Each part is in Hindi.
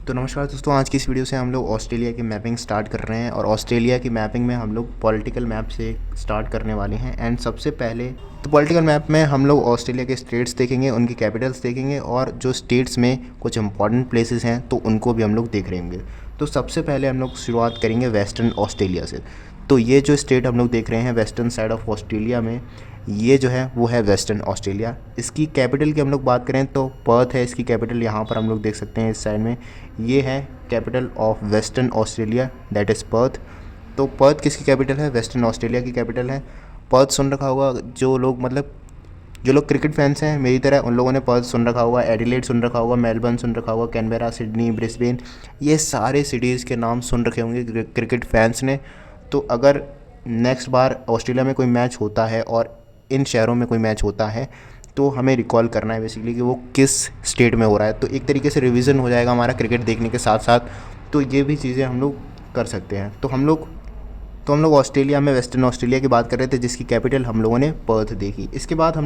तो नमस्कार दोस्तों, आज की इस वीडियो से हम लोग ऑस्ट्रेलिया की मैपिंग स्टार्ट कर रहे हैं और ऑस्ट्रेलिया की मैपिंग में हम लोग पॉलिटिकल मैप से स्टार्ट करने वाले हैं। एंड सबसे पहले तो पॉलिटिकल मैप में हम लोग ऑस्ट्रेलिया के स्टेट्स देखेंगे, उनकी कैपिटल्स देखेंगे और जो स्टेट्स में कुछ इंपॉर्टेंट प्लेसेस हैं तो उनको भी हम लोग देख रहेंगे। तो सबसे पहले हम लोग शुरुआत करेंगे वेस्टर्न ऑस्ट्रेलिया से। तो ये जो स्टेट हम लोग देख रहे हैं वेस्टर्न साइड ऑफ ऑस्ट्रेलिया में, ये जो है वो है वेस्टर्न ऑस्ट्रेलिया। इसकी कैपिटल की हम लोग बात करें तो पर्थ है इसकी कैपिटल, यहाँ पर हम लोग देख सकते हैं इस साइड में। ये है capital of western Australia, that is Perth. तो पर्थ किसकी कैपिटल है? वेस्टर्न ऑस्ट्रेलिया की कैपिटल है। पर्थ सुन रखा होगा जो लोग क्रिकेट फैंस हैं मेरी तरह, उन लोगों ने पर्थ सुन रखा होगा, एडिलेड सुन रखा होगा, मेलबर्न सुन रखा होगा, कैनबेरा, सिडनी, ब्रिस्बेन, ये सारे सिटीज़ के नाम सुन रखे होंगे क्रिकेट फैंस ने। तो अगर नेक्स्ट बार ऑस्ट्रेलिया में कोई मैच होता है और इन शहरों में कोई मैच होता है तो हमें रिकॉल करना है बेसिकली कि वो किस स्टेट में हो रहा है। तो एक तरीके से रिवीजन हो जाएगा हमारा क्रिकेट देखने के साथ साथ। तो ये भी चीज़ें हम लोग कर सकते हैं। तो हम लोग ऑस्ट्रेलिया में वेस्टर्न ऑस्ट्रेलिया की बात कर रहे थे जिसकी कैपिटल हम लोगों ने पर्थ देखी। इसके बाद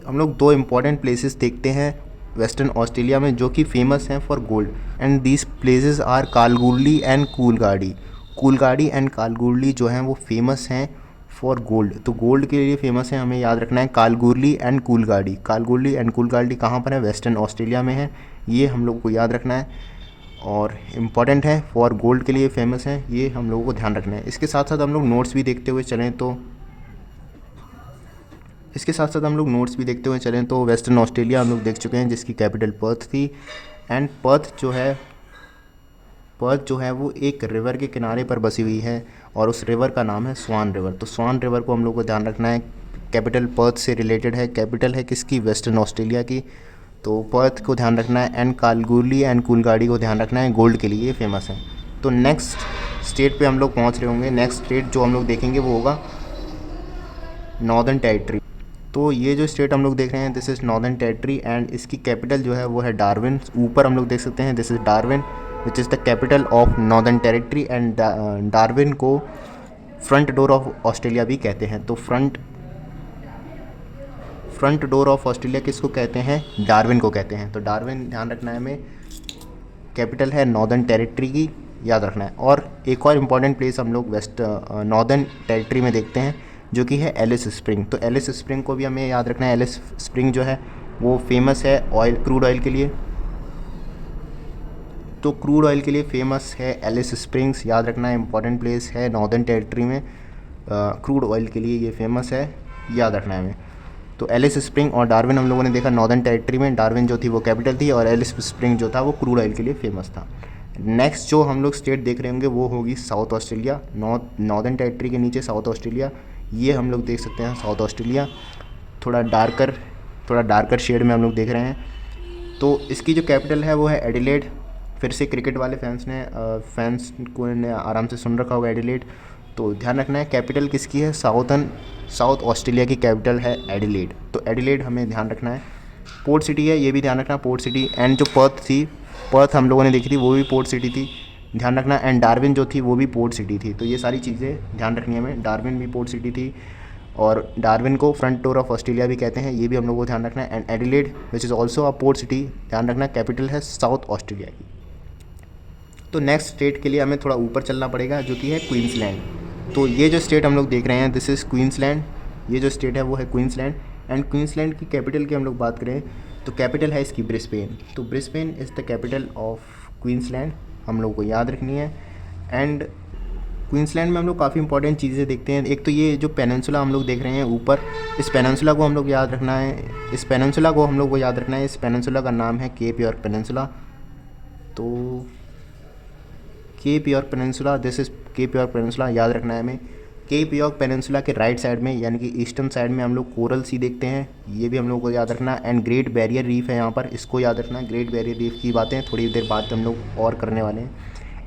हम लोग दो इम्पॉर्टेंट प्लेसेस देखते हैं वेस्टर्न ऑस्ट्रेलिया में जो कि फेमस हैं for gold, and these places are Kalgoorlie and Coolgardie. Coolgardie and Kalgoorlie जो हैं वो फेमस हैं फॉर गोल्ड। तो गोल्ड के लिए फेमस है, हमें याद रखना है कालगुरली एंड कूलगाड़ी। कालगुरली एंड कूलगाड़ी कहाँ पर है? वेस्टर्न ऑस्ट्रेलिया में है। ये हम लोग को याद रखना है और इम्पॉर्टेंट है, फॉर गोल्ड के लिए फेमस है, ये हम लोगों को ध्यान रखना है। इसके साथ साथ हम लोग नोट्स भी देखते हुए चलें तो वेस्टर्न ऑस्ट्रेलिया हम लोग देख चुके हैं जिसकी कैपिटल पर्थ थी। एंड पर्थ जो है वो एक रिवर के किनारे पर बसी हुई है और उस रिवर का नाम है स्वान रिवर। तो स्वान रिवर को हम लोग को ध्यान रखना है, कैपिटल पर्थ से रिलेटेड है। कैपिटल है किसकी? वेस्टर्न ऑस्ट्रेलिया की। तो पर्थ को ध्यान रखना है एंड कालगुरली एंड कूलगाड़ी को ध्यान रखना है, गोल्ड के लिए ये फेमस है। तो नेक्स्ट स्टेट पे हम लोग पहुंच रहे होंगे। नेक्स्ट स्टेट जो हम लोग देखेंगे वो होगा नॉर्दर्न टेरिटरी। तो ये जो स्टेट हम लोग देख रहे हैं this is northern territory and इसकी कैपिटल जो है वो है डार्विन। ऊपर हम लोग देख सकते हैं this is Darwin which is the capital of northern territory. And Darwin को फ्रंट डोर ऑफ ऑस्ट्रेलिया भी कहते हैं। तो फ्रंट डोर ऑफ ऑस्ट्रेलिया किसको कहते हैं? डार्विन को कहते हैं। तो डार्विन ध्यान रखना है हमें, कैपिटल है नॉर्दर्न टेरिटरी की, याद रखना है। और एक और इम्पॉर्टेंट प्लेस हम लोग नॉर्दर्न टेरिटरी में देखते हैं जो कि है एलिस स्प्रिंग। तो एलिस स्प्रिंग को भी हमें याद रखना है। एलिस स्प्रिंग जो है वो फेमस है क्रूड ऑयल के लिए। तो क्रूड ऑयल के लिए फेमस है एलिस स्प्रिंग्स, याद रखना है, इंपॉर्टेंट प्लेस है नॉर्दर्न टेरिटरी में। क्रूड ऑयल के लिए ये फेमस है, याद रखना है हमें। तो एलिस स्प्रिंग और डार्विन हम लोगों ने देखा नॉर्दर्न टेरिटरी में। डार्विन जो थी वो कैपिटल थी और एलिस स्प्रिंग जो था वो क्रूड ऑयल के लिए फेमस था। नेक्स्ट जो हम लोग स्टेट देख रहे होंगे वो होगी साउथ ऑस्ट्रेलिया। नॉर्दर्न टेरिटरी के नीचे साउथ ऑस्ट्रेलिया, ये हम लोग देख सकते हैं साउथ ऑस्ट्रेलिया। थोड़ा डार्कर शेड में हम लोग देख रहे हैं। तो इसकी जो कैपिटल है वो है एडिलेड। फिर से क्रिकेट वाले फैंस को ने आराम से सुन रखा होगा एडिलेड। तो ध्यान रखना है कैपिटल किसकी है? साउथ ऑस्ट्रेलिया की कैपिटल है एडिलेड। तो एडिलेड हमें ध्यान रखना है। पोर्ट सिटी है, ये भी ध्यान रखना, पोर्ट सिटी। एंड जो पर्थ हम लोगों ने देखी थी वो भी पोर्ट सिटी थी, ध्यान रखना। एंड डार्विन जो थी वो भी पोर्ट सिटी थी। तो ये सारी चीज़ें ध्यान रखनी है हमें। डार्विन भी पोर्ट सिटी थी और डार्विन को फ्रंट डोर ऑफ ऑस्ट्रेलिया भी कहते हैं, ये भी हम लोगों को ध्यान रखना है। And Adelaide which is also a port city, ध्यान रखना, कैपिटल है साउथ ऑस्ट्रेलिया की। तो नेक्स्ट स्टेट के लिए हमें थोड़ा ऊपर चलना पड़ेगा जो कि है क्वींसलैंड। तो ये जो स्टेट हम लोग देख रहे हैं दिस इज़ क्वींसलैंड। ये जो स्टेट है वो है क्वींसलैंड। एंड क्वींसलैंड की कैपिटल की हम लोग बात करें तो कैपिटल है इसकी ब्रिस्बेन। तो Brisbane is the capital of Queensland, हम लोग को याद रखनी है। एंड क्वींसलैंड में हम लोग काफ़ी इंपॉर्टेंट चीज़ें देखते हैं। एक तो ये जो पेनिनसुला हम लोग देख रहे हैं ऊपर, इस पेनिनसुला को हम लोग याद रखना है। इस पेनिनसुला का नाम है केप यॉर्क पेनिनसुला। तो cap York peninsula, this is cap York peninsula, याद रखना है हमें। केप यॉर्क पेनिनसुला के राइट साइड में यानी कि ईस्टर्न साइड में हम लोग कोरल सी देखते हैं, ये भी हम लोग को याद रखना। एंड ग्रेट बैरियर रीफ है यहाँ पर, इसको याद रखना। ग्रेट बैरियर रीफ की बातें थोड़ी देर बाद हम लोग और करने वाले हैं।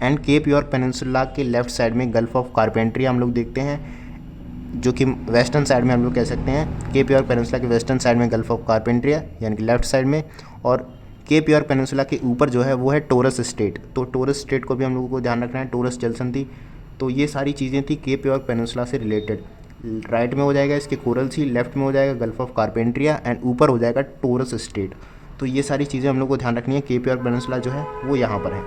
एंड केप यॉर्क पेनिनसुला के लेफ्ट साइड में गल्फ ऑफ कारपेंट्रिया हम लोग देखते हैं जो कि वेस्टर्न साइड में हम लोग कह सकते हैं। केप यॉर्क पेनिनसुला के वेस्टर्न साइड में गल्फ ऑफ कारपेंट्रिया यानी कि लेफ्ट साइड में। और केप यॉर्क पेनिनसुला के ऊपर जो है वो है टोरस स्टेट। तो टोरस स्टेट को भी हम लोगों को ध्यान रखना है, टोरस जलसंधि। तो ये सारी चीज़ें थी केप यॉर्क पेनिनसुला से रिलेटेड। राइट में हो जाएगा इसके कोरल सी, लेफ्ट में हो जाएगा गल्फ ऑफ कारपेंट्रिया एंड ऊपर हो जाएगा टोरस स्टेट। तो ये सारी चीज़ें हम लोग को ध्यान रखनी है। केप यॉर्क पेनिनसुला जो है वो यहाँ पर है।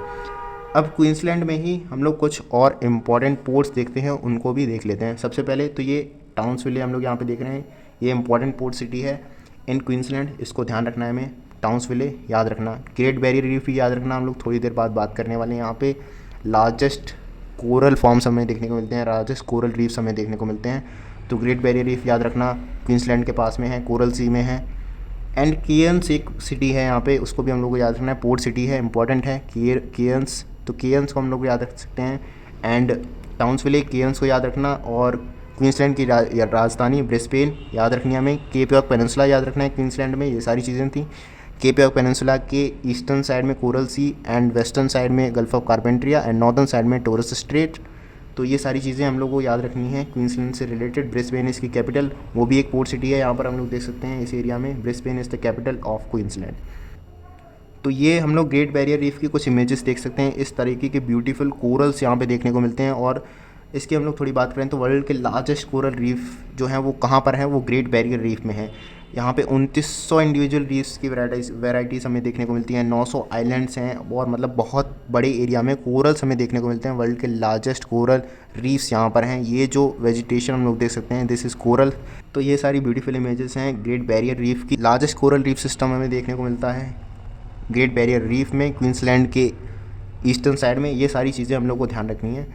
अब क्वींसलैंड में ही हम लोग कुछ और इम्पॉर्टेंट पोर्ट्स देखते हैं, उनको भी देख लेते हैं। सबसे पहले तो ये टाउन्सविले हम लोग यहाँ पे देख रहे हैं, ये इंपॉर्टेंट पोर्ट सिटी है इन क्वींसलैंड, इसको ध्यान रखना है हमें। टाउन्सविले याद रखना। ग्रेट बैरियर रीफ भी याद रखना, हम लोग थोड़ी देर बाद बात करने वाले हैं। यहाँ पे लार्जेस्ट कोरल फॉर्म्स हमें देखने को मिलते हैं, लार्जेस्ट कोरल रीफ्स हमें देखने को मिलते हैं। तो ग्रेट बैरियर रीफ याद रखना, क्वींसलैंड के पास में है, कोरल सी में है। एंड केयर्न्स एक सिटी है यहाँ पे, उसको भी हम लोग को याद रखना है, पोर्ट सिटी है, इंपॉर्टेंट है केयर्न्स। तो केयर्न्स को हम लोग याद रख सकते हैं। एंड टाउन्सविले, केयर्न्स को याद रखना। और क्वींसलैंड की राजधानी ब्रिस्बेन याद रखनी है हमें। केप यॉर्क पेनिनसुला याद रखना है क्वींसलैंड में। ये सारी चीज़ें थी। केप यॉर्क पेनिनसुला के ईस्टर्न साइड में Coral Sea and western side में Gulf of Carpentaria and northern side में टोरस स्ट्रेट। तो ये सारी चीज़ें हम लोग को याद रखनी है क्वींसलैंड से रिलेटेड। ब्रिस्बेन इसकी कैपिटल, वो भी एक पोर्ट सिटी है, यहाँ पर हम लोग देख सकते हैं इस एरिया में। Brisbane is the capital of Queensland. तो ये हम लोग ग्रेट बैरियर रीफ की कुछ इमेजेस देख सकते हैं। इस तरीके के ब्यूटीफुल कोरल्स यहाँ पे देखने को मिलते हैं। और इसकी हम लोग थोड़ी बात करें तो वर्ल्ड के लार्जेस्ट कोरल रीफ जो हैं वो कहाँ पर हैं, वो ग्रेट बैरियर रीफ में है। यहाँ पे 2900 इंडिविजुअल रीफ्स की वैराइटीज़ हमें देखने को मिलती हैं। 900 आइलैंड्स हैं और मतलब बहुत बड़े एरिया में कोरल्स हमें देखने को मिलते हैं। वर्ल्ड के लार्जेस्ट कोरल रीफ्स यहाँ पर हैं। ये जो वेजिटेशन हम लोग देख सकते हैं, दिस इज़ कोरल। तो ये सारी ब्यूटीफुल इमेजेस हैं ग्रेट बैरियर रीफ की। लार्जेस्ट कोरल रीफ सिस्टम हमें देखने को मिलता है ग्रेट बैरियर रीफ में, क्वींसलैंड के ईस्टर्न साइड में। ये सारी चीज़ें हम लोग को ध्यान रखनी है।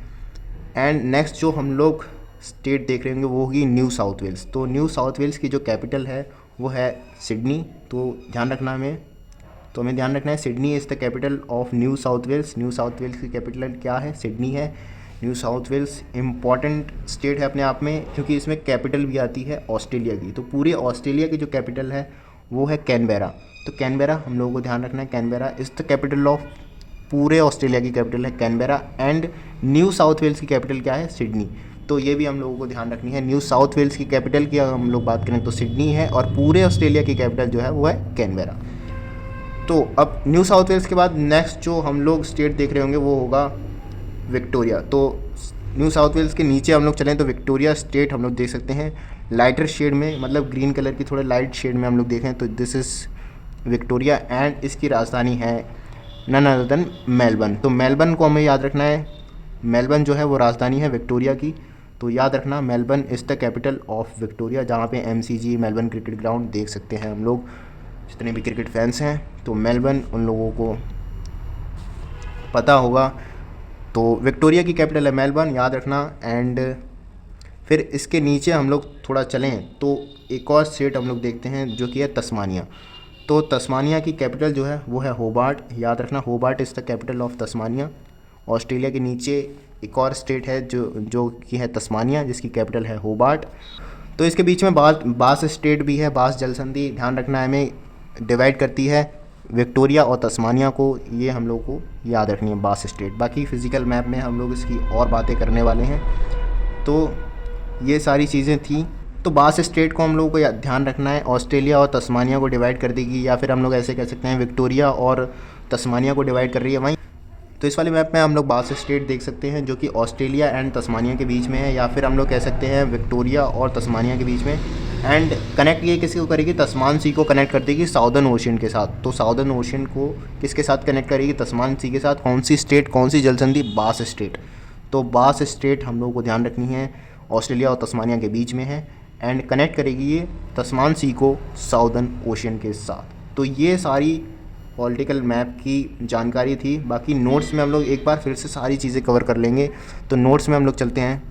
एंड नेक्स्ट जो हम लोग स्टेट देख रहे होंगे वो होगी न्यू साउथ वेल्स। तो न्यू साउथ वेल्स की जो कैपिटल है वो है सिडनी। तो ध्यान रखना हमें, तो हमें ध्यान रखना है Sydney is the capital of New South Wales. New South Wales की कैपिटल क्या है, सिडनी है। New South Wales important state है अपने आप में, क्योंकि इसमें कैपिटल भी आती है ऑस्ट्रेलिया की। तो पूरे ऑस्ट्रेलिया की जो कैपिटल है वो है कैनबेरा। तो कैनबेरा हम लोगों को ध्यान रखना है, Canberra is the capital of, पूरे ऑस्ट्रेलिया की कैपिटल है Canberra. And New South Wales की कैपिटल क्या है, सिडनी। तो ये भी हम लोगों को ध्यान रखनी है। न्यू साउथ वेल्स की कैपिटल की अगर हम लोग बात करें तो सिडनी है, और पूरे ऑस्ट्रेलिया की कैपिटल जो है वो है कैनबेरा। तो अब न्यू साउथ वेल्स के बाद नेक्स्ट जो हम लोग स्टेट देख रहे होंगे वो होगा विक्टोरिया। तो न्यू साउथ वेल्स के नीचे हम लोग चलें तो विक्टोरिया स्टेट हम लोग देख सकते हैं लाइटर शेड में, मतलब ग्रीन कलर की थोड़े लाइट शेड में हम लोग देखें तो दिस इज़ विक्टोरिया। एंड इसकी राजधानी है नन अदर देन मेलबर्न। तो मेलबर्न को हमें याद रखना है, मेलबर्न जो है वो राजधानी है विक्टोरिया की। तो याद रखना Melbourne is the capital of Victoria, जहाँ पे MCG मेलबर्न क्रिकेट ग्राउंड देख सकते हैं हम लोग, जितने भी क्रिकेट फैंस हैं। तो मेलबर्न उन लोगों को पता होगा। तो विक्टोरिया की कैपिटल है मेलबर्न, याद रखना। एंड फिर इसके नीचे हम लोग थोड़ा चलें तो एक और स्टेट हम लोग देखते हैं जो कि है तस्मानिया। तो तस्मानिया की कैपिटल जो है वो है होबार्ट, याद रखना Hobart is the capital of Tasmania. Australia के नीचे एक और स्टेट है जो कि है तस्मानिया, जिसकी कैपिटल है होबार्ट। तो इसके बीच में बास स्टेट भी है, बास जलसंधि ध्यान रखना है हमें, डिवाइड करती है विक्टोरिया और तस्मानिया को। ये हम लोग को याद रखनी है बास स्टेट। बाकी फिज़िकल मैप में हम लोग इसकी और बातें करने वाले हैं। तो ये सारी चीज़ें थी। तो बास स्टेट को हम लोगों को ध्यान रखना है, ऑस्ट्रेलिया और तस्मानिया को डिवाइड कर देगी, या फिर हम लोग ऐसे कह सकते हैं विक्टोरिया और तस्मानिया को डिवाइड कर रही है वहीं। तो इस वाले मैप में हम लोग बास स्टेट देख सकते हैं जो कि ऑस्ट्रेलिया एंड तस्मानिया के बीच में है, या फिर हम लोग कह सकते हैं विक्टोरिया और तस्मानिया के बीच में। एंड कनेक्ट ये किसी को करेगी, तस्मान सी को कनेक्ट कर देगी साउदर्न ओशियन के साथ। तो साउदर्न ओशियन को किसके साथ कनेक्ट करेगी, तस्मान सी के साथ। कौन सी स्टेट, कौन सी जलसंधि, बास स्टेट। तो बास स्टेट हम लोग को ध्यान रखनी है, ऑस्ट्रेलिया और तस्मानिया के बीच में है, एंड कनेक्ट करेगी ये तस्मान सी को साउदर्न ओशियन के साथ। तो ये सारी पॉलिटिकल मैप की जानकारी थी। बाकी नोट्स में हम लोग एक बार फिर से सारी चीज़ें कवर कर लेंगे। तो नोट्स में हम लोग चलते हैं।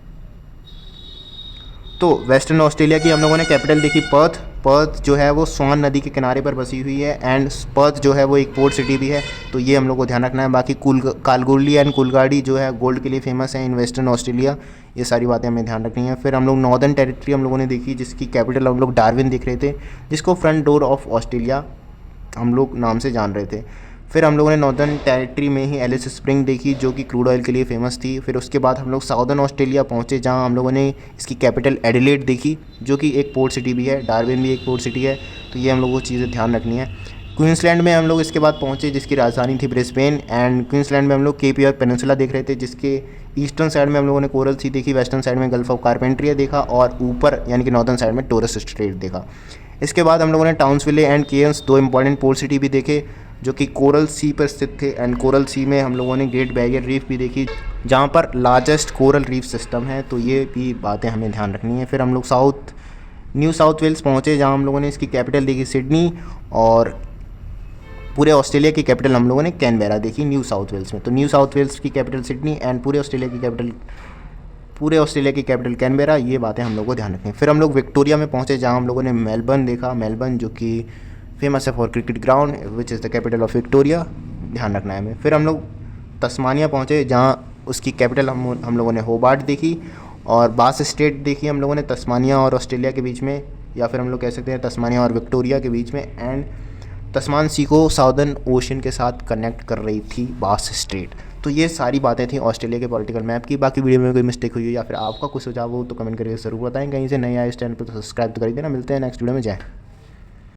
तो वेस्टर्न ऑस्ट्रेलिया की हम लोगों ने कैपिटल देखी पर्थ। पर्थ जो है वो स्वान नदी के किनारे पर बसी हुई है, एंड पर्थ जो है वो एक पोर्ट सिटी भी है। तो ये हम लोग को ध्यान रखना है। बाकी कालगोडली एंड कुलगाड़ी जो है गोल्ड के लिए फेमस है इन वेस्टर्न ऑस्ट्रेलिया। ये सारी बातें हमें ध्यान रखनी है। फिर हम लोग नॉर्दर्न टेरिटरी हम लोगों ने देखी, जिसकी कैपिटल हम लोग डार्विन देख रहे थे, जिसको फ्रंट डोर ऑफ ऑस्ट्रेलिया हम लोग नाम से जान रहे थे। फिर हम लोगों ने नॉर्दर्न टेरिटरी में ही एलिस स्प्रिंग देखी, जो कि क्रूड ऑयल के लिए फेमस थी। फिर उसके बाद हम लोग साउदर्न ऑस्ट्रेलिया पहुंचे, जहां हम लोगों ने इसकी कैपिटल एडिलेड देखी, जो कि एक पोर्ट सिटी भी है। डार्विन भी एक पोर्ट सिटी है। तो ये हम लोगों को चीज़ें ध्यान रखनी है। क्वींसलैंड में हम लोग इसके बाद पहुंचे, जिसकी राजधानी थी ब्रिस्बेन। एंड क्वींसलैंड में हम लोग केप यॉर्क पेनिनसुला देख रहे थे, जिसके ईस्टर्न साइड में हम लोगों ने कोरल सी देखी, वेस्टर्न साइड में गल्फ ऑफ कार्पेंट्रिया देखा, और ऊपर यानी कि नॉर्दर्न साइड में टोरस स्ट्रेट देखा। इसके बाद हम लोगों ने टाउन्सविले एंड केयर्न्स, दो इंपॉर्टेंट पोर्ट सिटी भी देखे जो कि कोरल सी पर स्थित थे। एंड कोरल सी में हम लोगों ने ग्रेट बैरियर रीफ भी देखी जहाँ पर लार्जेस्ट कोरल रीफ सिस्टम है, तो ये भी बातें हमें ध्यान रखनी है। फिर हम लोग न्यू साउथ वेल्स पहुँचे जहाँ हम लोगों ने इसकी कैपिटल देखी सिडनी, और पूरे ऑस्ट्रेलिया की कैपिटल हम लोगों ने कैनबेरा देखी न्यू साउथ वेल्स में। तो न्यू साउथ वेल्स की कैपिटल सिडनी एंड पूरे ऑस्ट्रेलिया की कैपिटल कैनबेरा, ये बातें हम लोग को ध्यान रखें। फिर हम लोग विक्टोरिया में पहुँचे जहाँ हम लोगों ने मेलबर्न देखा, मेलबर्न जो कि फेमस है for cricket ground which is the capital of Victoria, ध्यान रखना है हमें। फिर हम लोग तस्मानिया पहुँचे जहाँ उसकी कैपिटल हम लोगों ने होबार्ट देखी, और बास स्ट्रेट देखी हम लोगों ने तस्मानिया और ऑस्ट्रेलिया के बीच में, या फिर हम लोग कह सकते हैं तस्मानिया और विक्टोरिया के बीच में। एंड तस्मान सी को साउदर्न ओशन के साथ कनेक्ट कर रही थी बास स्ट्रेट। तो ये सारी बातें थी ऑस्ट्रेलिया के पॉलिटिकल मैप की। बाकी वीडियो में कोई मिस्टेक हुई हो या फिर आपका कुछ सुझाव हो तो कमेंट करके ज़रूर बताएं। कहीं से नए आए इस चैनल पर तो सब्सक्राइब तो कर ही देना। मिलते हैं नेक्स्ट वीडियो में। जय